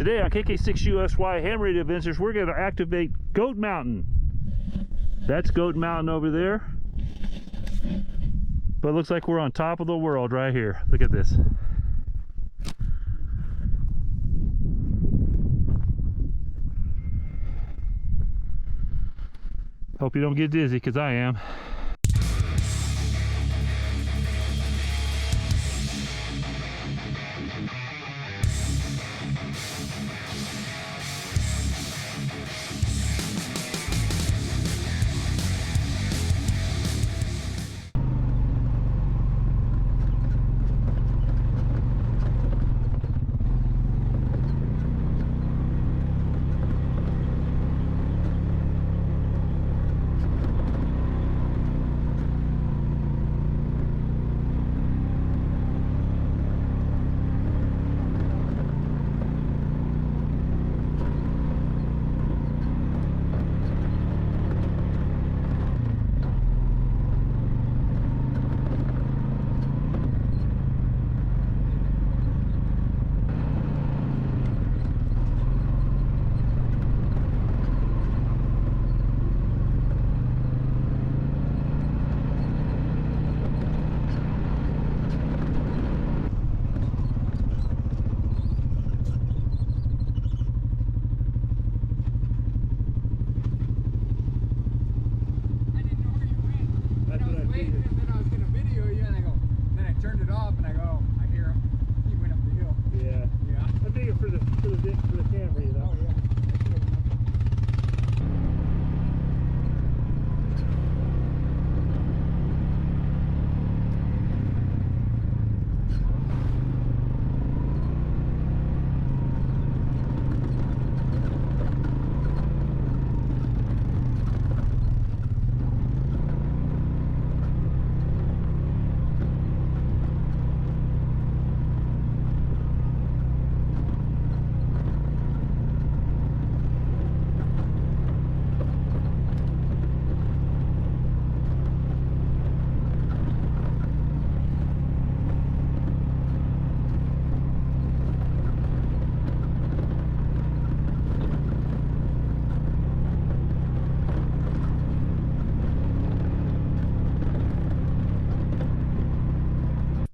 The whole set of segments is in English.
Today on KK6USY Ham Radio Adventures, we're going to activate Goat Mountain. That's Goat Mountain over there. But it looks like we're on top of the world right here. Look at this. Hope you don't get dizzy, because I am.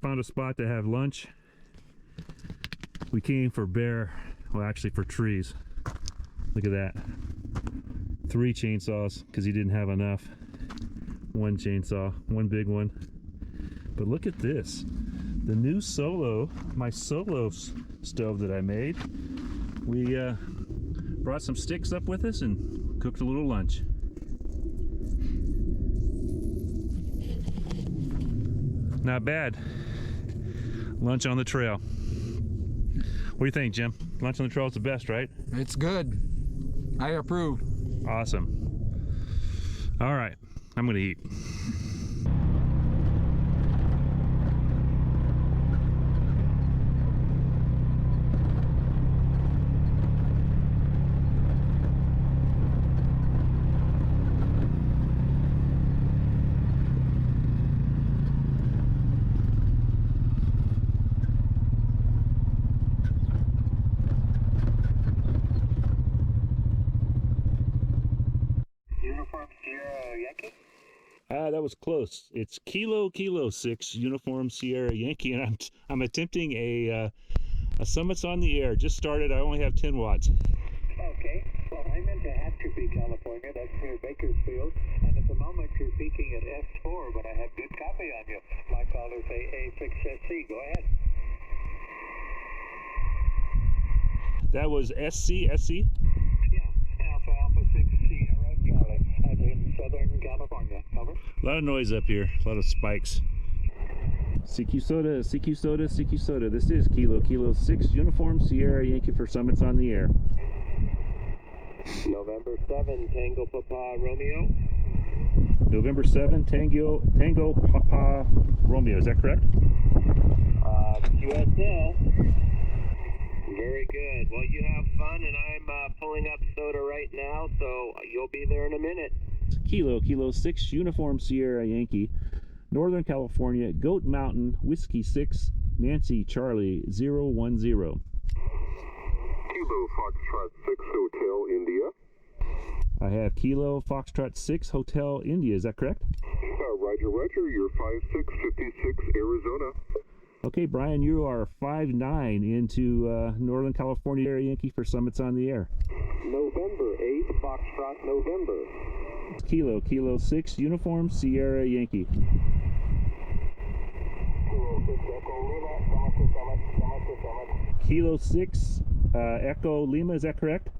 Found a spot to have lunch. We came for actually for trees. Look at that. 3 chainsaws because he didn't have enough. 1 chainsaw, 1 big one. But look at this. The new my solo stove that I made. We brought some sticks up with us and cooked a little lunch. Not bad. Lunch on the trail. What do you think, Jim? Lunch on the trail is the best, right? It's good. I approve. Awesome. All right, I'm gonna eat. Yankee? That was close. It's Kilo 6 Uniform Sierra Yankee, and I'm attempting a Summits on the Air. Just started. I only have 10 watts. Okay. Well, I'm into Hatcherby, California. That's near Bakersfield. And at the moment, you're peaking at S4, but I have good copy on you. My callers say A6SC. Go ahead. That was SC? Yeah. Alpha 6 Sierra Charlie. I'm in Southern California. Over. A lot of noise up here. A lot of spikes. CQ Soda. This is Kilo 6 Uniform Sierra Yankee for Summits on the Air. November 7, Tango Papa Romeo. November 7, Tango Papa Romeo. Is that correct? QSL. Very good. Well, you have fun, and I'm pulling up SOTA right now, so you'll be there in a minute. Kilo 6 Uniform Sierra Yankee, Northern California, Goat Mountain, Whiskey 6, Nancy Charlie 010. Kilo Foxtrot 6 Hotel India. I have Kilo Foxtrot 6 Hotel India. Is that correct? Roger, Roger. You're 5656 Arizona. Okay, Brian, you are 5'9" into Northern California Sierra Yankee for Summits on the Air. November 8, Foxtrot November. Kilo 6 Uniform Sierra Yankee. Kilo 6 Echo Lima, is that correct? That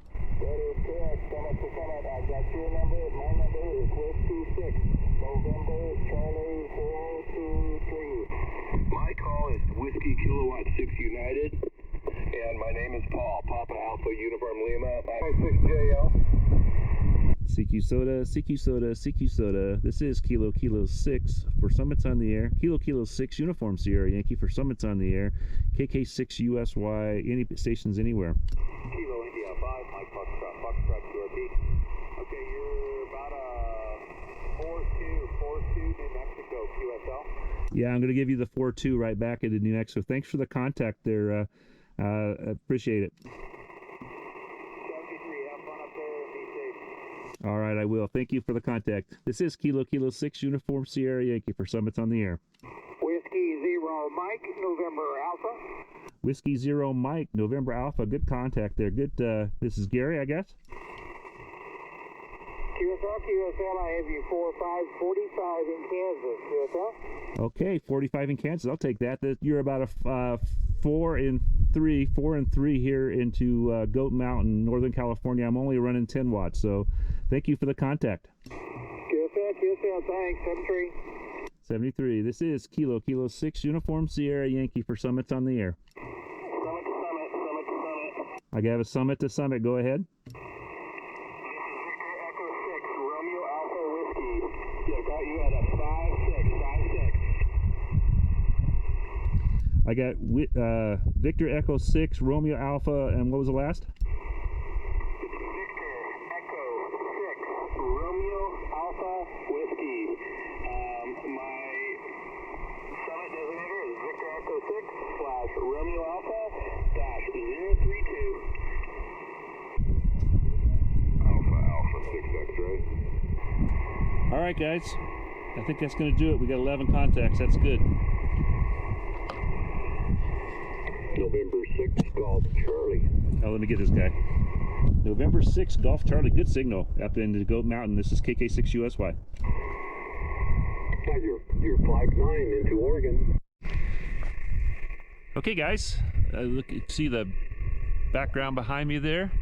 is correct. Summit to Summit. I've got your number. My number is Whiskey 6. November Charlie 423. My call is Whiskey Kilowatt 6 United, and my name is Paul. Papa Alpha Uniform Lima 56JL. CQ Soda. This is Kilo 6 for Summits on the Air. Kilo 6 Uniform Sierra Yankee for Summits on the Air. KK6 USY, any stations anywhere. Kilo India 5, Mike Foxtrot QRP. Okay, you're about a 4-2 New Mexico QSL. Yeah, I'm going to give you the 4-2 right back into New Mexico. Thanks for the contact there. Appreciate it. 73, have fun up there and be safe. All right, I will. Thank you for the contact. This is Kilo 6 Uniform Sierra Yankee for Summits on the Air. Whiskey 0 Mike, November Alpha. Whiskey 0 Mike, November Alpha. Good contact there. Good. This is Gary, I guess. QSL, I have you 45 in Kansas. QSL. Okay, 45 in Kansas. I'll take that. You're about a 4 and 3 here into Goat Mountain, Northern California. I'm only running 10 watts, so thank you for the contact. QSL, thanks. 73. 73. This is Kilo 6 Uniform Sierra Yankee for Summits on the Air. Summit to Summit. I got a Summit to Summit. Go ahead. Echo 6, Romeo Alpha Whiskey. Yeah, got you at a 56. I got Victor Echo 6, Romeo Alpha, and what was the last? Victor Echo 6, Romeo Alpha Whiskey. My summit designator is Victor Echo 6 / Romeo Alpha -032. Alpha 6X, right? All right, guys. I think that's going to do it. We got 11 contacts. That's good. November 6 Golf Charlie. Oh, let me get this guy. November 6 Golf Charlie. Good signal up into Goat Mountain. This is KK6 USY. You're 5'9" into Oregon. Okay, guys. Look, see the background behind me there?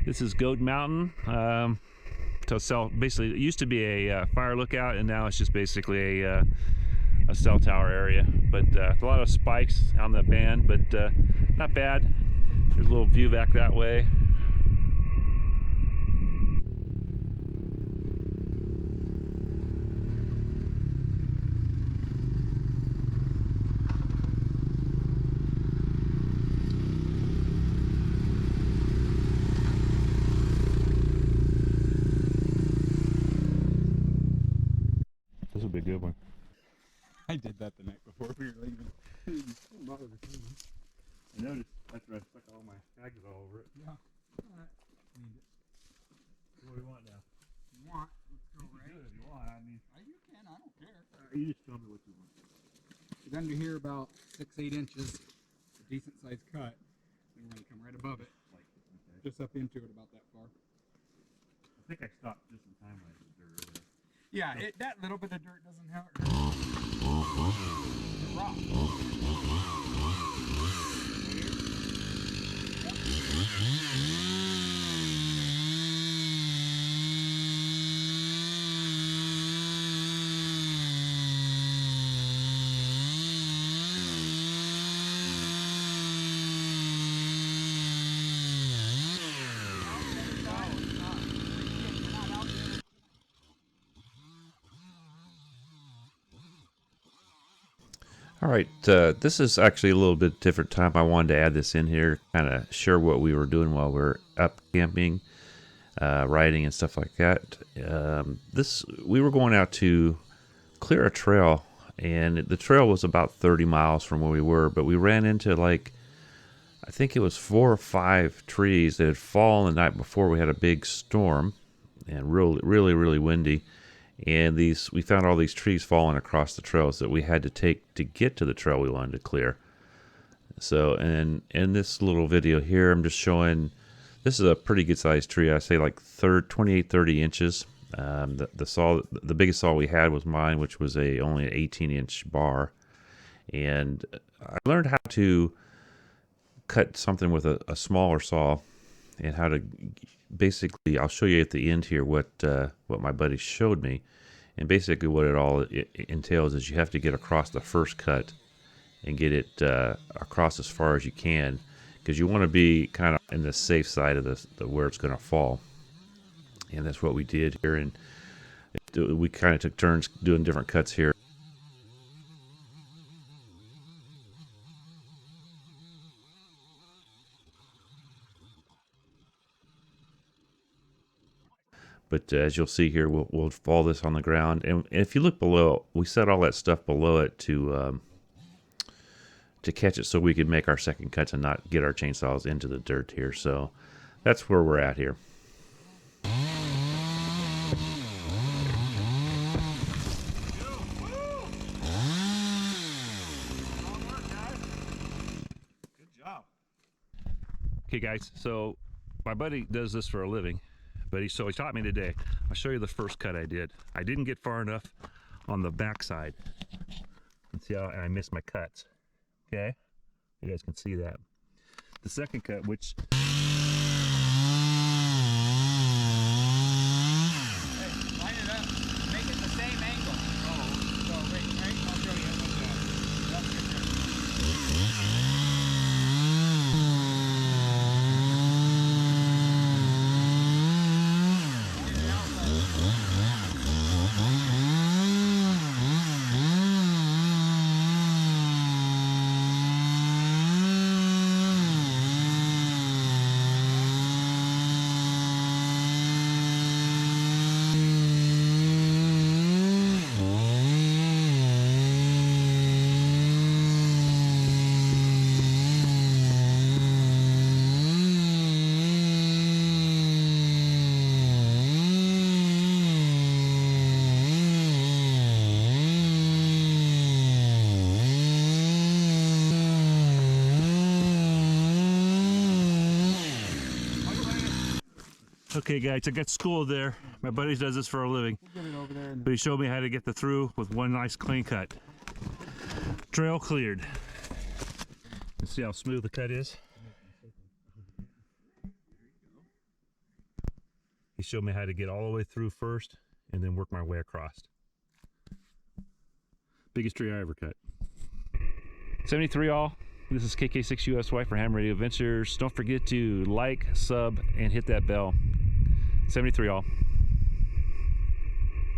This is Goat Mountain. Basically, it used to be a fire lookout, and now it's just basically a cell tower area. But a lot of spikes on the band, but not bad. There's a little view back that way. This will be a good one. I did that the night before we were leaving. I noticed after I stuck all my tags all over it. Yeah. What do we want now? Want? Let's go right. Do it if you want. I mean, You can. I don't care. you just tell me what you want. It's under here about 6-8 inches, a decent sized cut. Then we're gonna come right above it, just up into it about that far. I think I stopped just in time when I did dirt earlier. Yeah, that little bit of dirt doesn't hurt. It's rock. All right, this is actually a little bit different time. I wanted to add this in here, kind of share what we were doing while we were up camping, riding and stuff like that. We were going out to clear a trail, and the trail was about 30 miles from where we were, but we ran into I think it was 4 or 5 trees that had fallen the night before. We had a big storm and really windy. And we found all these trees falling across the trails that we had to take to get to the trail we wanted to clear. So, and in this little video here, I'm just showing, this is a pretty good sized tree. I say like 28, 30 inches. The biggest saw we had was mine, which was only an 18-inch bar. And I learned how to cut something with a smaller saw, and how to basically, I'll show you at the end here what my buddy showed me. And basically what it entails is you have to get across the first cut and get it across as far as you can, because you want to be kind of in the safe side of the where it's going to fall. And that's what we did here, and we kind of took turns doing different cuts here. But as you'll see here, we'll fall this on the ground, and if you look below, we set all that stuff below it to catch it, so we could make our second cuts and not get our chainsaws into the dirt here. So that's where we're at here. Okay guys, so my buddy does this for a living, but he taught me today. I'll show you the first cut I did. I didn't get far enough on the back side. And see how I missed my cuts. Okay, you guys can see that. The second cut, which Line it up. Make it the same angle. Oh, so right, I'll show you. okay guys, I got schooled there. My buddy does this for a living. We'll get it over there. But he showed me how to get the through with one nice clean cut. Trail cleared. You see how smooth the cut is? He showed me how to get all the way through first and then work my way across. Biggest tree I ever cut. 73 all. This is KK6USY for Ham Radio Adventures. Don't forget to like, sub, and hit that bell. 73 all.